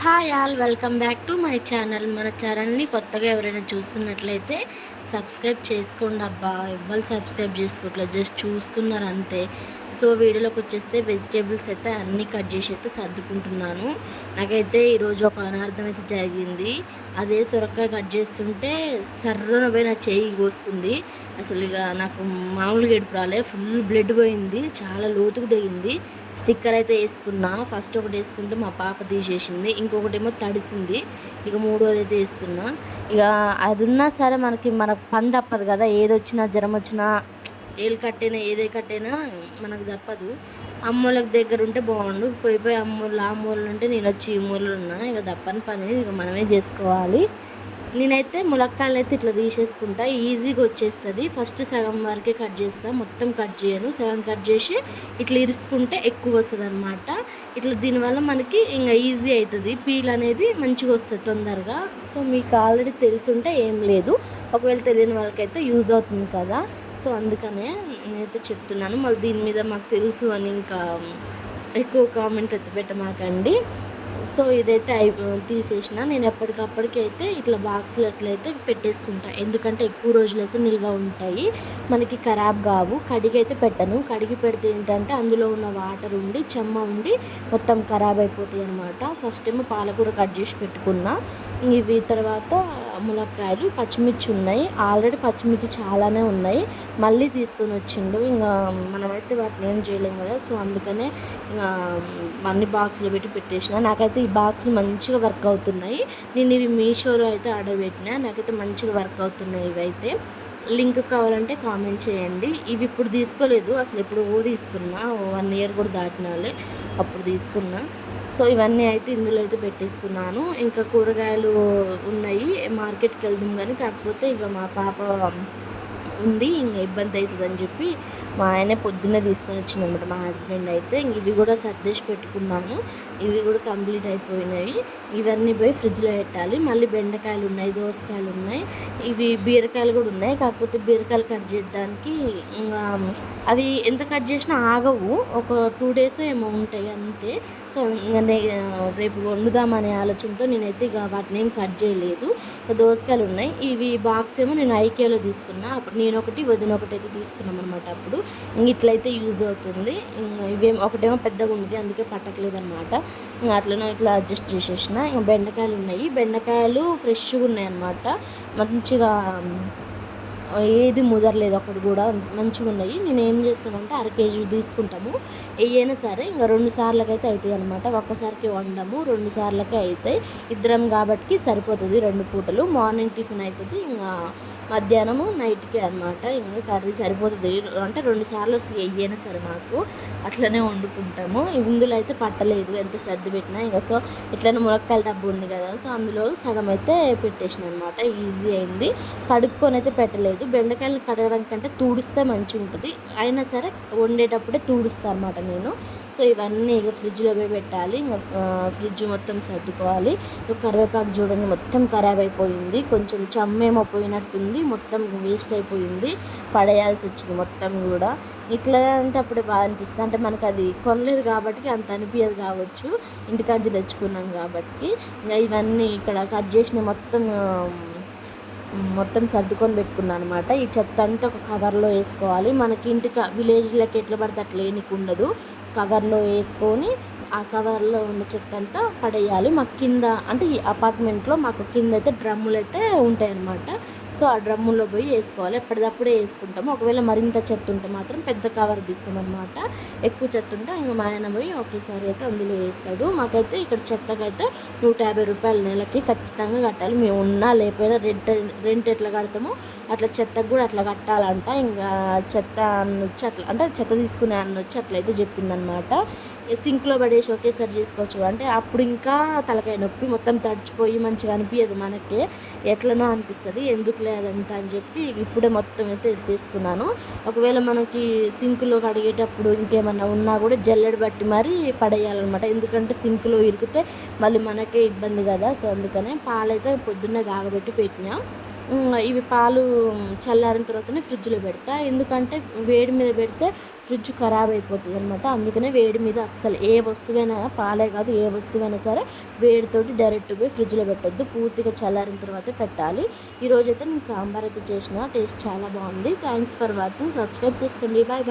Hi all, welcome back to my channel. మన ఛానల్ని కొత్తగా ఎవరైనా చూస్తున్నట్లయితే సబ్స్క్రైబ్ చేసుకోండి. అబ్బా, ఎవ్వరు సబ్స్క్రైబ్ చేసుకోవట్లేదు, జస్ట్ చూస్తున్నారు అంతే. సో వీడియోలోకి వచ్చేస్తే వెజిటేబుల్స్ అయితే అన్నీ కట్ చేసి అయితే సర్దుకుంటున్నాను. నాకైతే ఈరోజు ఒక అనార్థం అయితే జరిగింది. అదే సొరకాయ కట్ చేస్తుంటే సర్రన పోయి నా చెయ్యి కోసుకుంది. అసలు ఇక నాకు మామూలుగా ఏడుపు రాలే, ఫుల్ బ్లడ్ పోయింది, చాలా లోతుకు దిగింది. స్టిక్కర్ అయితే వేసుకున్నా. ఫస్ట్ ఒకటి వేసుకుంటే మా పాప తీసేసింది, ఇంకొకటేమో తడిసింది. ఇక మూడోది అయితే వేస్తున్నా. ఇక అది ఉన్నా సరే మనకు పని తప్పదు కదా, ఏదొచ్చినా జ్వరం వచ్చినా ఏళ్ళు కట్టైనా ఏదే కట్టైనా మనకు తప్పదు. అమ్మోళ్ళకి దగ్గర ఉంటే బాగుండు, పోయి అమ్మోళ్ళు ఆ మూలలు ఉంటే నేను వచ్చి ఈ మూలలు ఉన్నా. ఇక తప్పని పని ఇక మనమే చేసుకోవాలి. నేనైతే ములక్కాయలు అయితే ఇట్లా తీసేసుకుంటా, ఈజీగా వచ్చేస్తుంది. ఫస్ట్ సగం వరకే కట్ చేస్తా, మొత్తం కట్ చేయను. సగం కట్ చేసి ఇట్లా ఇరుసుకుంటే ఎక్కువ వస్తుంది అనమాట. ఇట్లా దీనివల్ల మనకి ఇంకా ఈజీ అవుతుంది, పీల్ అనేది మంచిగా వస్తుంది తొందరగా. సో మీకు ఆల్రెడీ తెలుసుంటే ఏం లేదు, ఒకవేళ తెలియని వాళ్ళకైతే యూజ్ అవుతుంది కదా. సో అందుకనే నేనైతే చెప్తున్నాను. మళ్ళీ దీని మీద మాకు తెలుసు అని ఇంకా ఎక్కువ కామెంట్ అయితే పెట్టమాకండి. సో ఇదైతే తీసేసిన. నేను ఎప్పటికప్పటికి అయితే ఇట్లా బాక్సులు ఎట్లయితే పెట్టేసుకుంటా, ఎందుకంటే ఎక్కువ రోజులైతే నిల్వ ఉంటాయి, మనకి ఖరాబ్ కావు. కడిగి అయితే పెట్టను, కడిగి పెడితే ఏంటంటే అందులో ఉన్న వాటర్ ఉండి చెమ్మ ఉండి మొత్తం ఖరాబ్ అయిపోతాయి అనమాట. ఫస్ట్ ఏమో పాలకూర కట్ చేసి పెట్టుకున్నా. ఇవి తర్వాత ములక్కాయలు, పచ్చిమిర్చి ఉన్నాయి, ఆల్రెడీ పచ్చిమిర్చి చాలానే ఉన్నాయి, మళ్ళీ తీసుకొని వచ్చిండు. ఇంకా మనమైతే వాటిని ఏం చేయలేం కదా. సో అందుకనే ఇంకా అన్ని బాక్సులు పెట్టి పెట్టేసిన. నాకైతే ఈ బాక్సులు మంచిగా వర్క్ అవుతున్నాయి. నేను ఇవి మీషోలో అయితే ఆర్డర్ పెట్టినా, నాకైతే మంచిగా వర్క్ అవుతున్నాయి. ఇవైతే లింక్ కావాలంటే కామెంట్ చేయండి. ఇవి ఇప్పుడు తీసుకోలేదు, అసలు ఎప్పుడు తీసుకున్నా, 1 ఇయర్ కూడా దాటినాలే అప్పుడు తీసుకున్నా. సో ఇవన్నీ అయితే ఇందులో అయితే పెట్టేసుకున్నాను. ఇంకా కూరగాయలు ఉన్నాయి, మార్కెట్కి వెళ్దాం కానీ, కాకపోతే ఇక మా పాప ఉంది, ఇంకా ఇబ్బంది అవుతుందని చెప్పి మా ఆయనే పొద్దున్నే తీసుకొని వచ్చిందనమాట, మా హస్బెండ్ అయితే. ఇవి కూడా సర్దేసి పెట్టుకున్నాను, ఇవి కూడా కంప్లీట్ అయిపోయినాయి. ఇవన్నీ పోయి ఫ్రిడ్జ్లో పెట్టాలి. మళ్ళీ బెండకాయలు ఉన్నాయి, దోసకాయలు ఉన్నాయి, ఇవి బీరకాయలు కూడా ఉన్నాయి. కాకపోతే బీరకాయలు కట్ చేయడానికి అవి ఎంత కట్ చేసినా ఆగవు, ఒక 2 days ఏమో ఉంటాయి అంతే. సో ఇంకా రేపు వండుదామనే ఆలోచనతో నేనైతే ఇక వాటిని ఏం కట్ చేయలేదు. దోసకాయలు ఉన్నాయి. ఇవి బాక్స్ ఏమో నేను ఐకేలో తీసుకున్నా, అప్పుడు నేను ఒకటి వదిన ఒకటి అయితే తీసుకున్నాం అనమాట. అప్పుడు ఇట్లయితే యూజ్ అవుతుంది. ఇవేమో ఒకటేమో పెద్దగా ఉంది, అందుకే పట్టట్లేదు అనమాట. అట్లనే ఇట్లా అడ్జస్ట్ చేసేసిన. ఇంకా బెండకాయలు ఉన్నాయి, బెండకాయలు ఫ్రెష్గా ఉన్నాయి అనమాట, మంచిగా ఏది ముదరలేదు, ఒకటి కూడా మంచిగా ఉన్నాయి. నేను ఏం చేస్తానంటే 1/2 kg తీసుకుంటాము, ఏయైనా సరే ఇంకా 2 సార్లకి అయితే అవుతాయి అనమాట. ఒక్కసారికి వండము, 2 సార్లకే అవుతాయి. ఇద్దరం కాబట్టి సరిపోతుంది, 2 పూటలు. మార్నింగ్ టిఫిన్ అవుతుంది, ఇంకా మధ్యాహ్నము నైట్కి అనమాట. ఇంకా కర్రీ సరిపోతుంది, అంటే 2 సార్లు వస్తుంది ఏయైనా సరే మాకు, అట్లనే వండుకుంటాము. ఇందులో అయితే పట్టలేదు ఎంత సర్ది పెట్టినా. ఇంకా సో ఇట్లనే ములక్కాయల డబ్బు ఉంది కదా, సో అందులో సగం అయితే పెట్టేసిన అనమాట. ఈజీ అయింది, కడుక్కొని అయితే పెట్టలేదు. బెండకాయలు కడగడం కంటే తుడిస్తే మంచిగా ఉంటుంది, అయినా సరే వండేటప్పుడే తుడుస్తాను అనమాట నేను. సో ఇవన్నీ ఇక ఫ్రిడ్జ్లో పోయి పెట్టాలి. ఇంకా ఫ్రిడ్జ్ మొత్తం సర్దుకోవాలి. కరివేపాకు చూడండి మొత్తం ఖరాబ్ అయిపోయింది, కొంచెం చెమ్మేమో పోయినట్టుంది, మొత్తం వేస్ట్ అయిపోయింది, పడేయాల్సి వచ్చింది మొత్తం కూడా. ఇట్లా అంటే అప్పుడే బాగా అనిపిస్తుంది, అంటే మనకు అది కొనలేదు కాబట్టి అంత అనిపించదు కావచ్చు, ఇంటికాంచి తెచ్చుకున్నాం కాబట్టి. ఇంకా ఇవన్నీ ఇక్కడ కట్ చేసిన మొత్తం సర్దుకొని పెట్టుకున్నాను అనమాట. ఈ చెత్త అంతా ఒక కవర్లో వేసుకోవాలి. మనకి ఇంటికి విలేజ్లకి ఎట్లా పడితే అట్లా ఏనికి ఉండదు, కవర్లో వేసుకొని ఆ కవర్లో ఉన్న చెత్త అంతా పడేయాలి. మాకు కింద అంటే ఈ అపార్ట్మెంట్లో మాకు కింద అయితే డ్రమ్ములు అయితే ఉంటాయి అన్నమాట. సో ఆ డ్రమ్ముల్లో పోయి వేసుకోవాలి, ఎప్పటికప్పుడే వేసుకుంటాము. ఒకవేళ మరింత చెత్త ఉంటే మాత్రం పెద్ద కవర్ తీస్తామన్నమాట. ఎక్కువ చెత్త ఉంటే ఇంకా మా ఆయన పోయి ఒకేసారి అయితే అందులో వేస్తాడు. మాకైతే ఇక్కడ చెత్తకైతే 150 రూపాయలు నెలకి ఖచ్చితంగా కట్టాలి. మేము ఉన్నా లేకపోయినా రెంట్ ఎట్లా కడతామో అట్లా చెత్తకు కూడా అట్లా కట్టాలంట. ఇంకా చెత్త అన్నొచ్చి అట్లా, అంటే చెత్త తీసుకునే అన్నొచ్చి అట్లయితే చెప్పిందనమాట. సింక్లో పడేసి ఒకేసారి చేసుకోవచ్చు అంటే, అప్పుడు ఇంకా తలకాయ నొప్పి, మొత్తం తడిచిపోయి మంచిగా అనిపించదు మనకే, ఎట్లనో అనిపిస్తుంది. ఎందుకులే అదంతా అని చెప్పి ఇప్పుడే మొత్తం అయితే ఎత్తేసుకున్నాను. ఒకవేళ మనకి సింక్లో కడిగేటప్పుడు ఇంకేమన్నా ఉన్నా కూడా జల్లెడ బట్టి మరీ పడేయాలన్నమాట, ఎందుకంటే సింక్లో ఇరికితే మళ్ళీ మనకే ఇబ్బంది కదా. సో అందుకనే పాలైతే పొద్దున్నే కాగబెట్టి పెట్టినా. ఇవి పాలు చల్లారిన తర్వాతనే ఫ్రిడ్జ్లో పెడతా, ఎందుకంటే వేడి మీద పెడితే ఫ్రిడ్జ్ ఖరాబ్ అయిపోతుంది అనమాట. అందుకనే వేడి మీద అస్సలు ఏ వస్తువైనా, పాలే కాదు ఏ వస్తువైనా సరే వేడితోటి డైరెక్ట్ పోయి ఫ్రిడ్జ్లో పెట్టొద్దు, పూర్తిగా చల్లారిన తర్వాత పెట్టాలి. ఈరోజైతే నేను సాంబార్ అయితే చేసిన, టేస్ట్ చాలా బాగుంది. Thanks for watching. సబ్స్క్రైబ్ చేసుకోండి. Bye bye.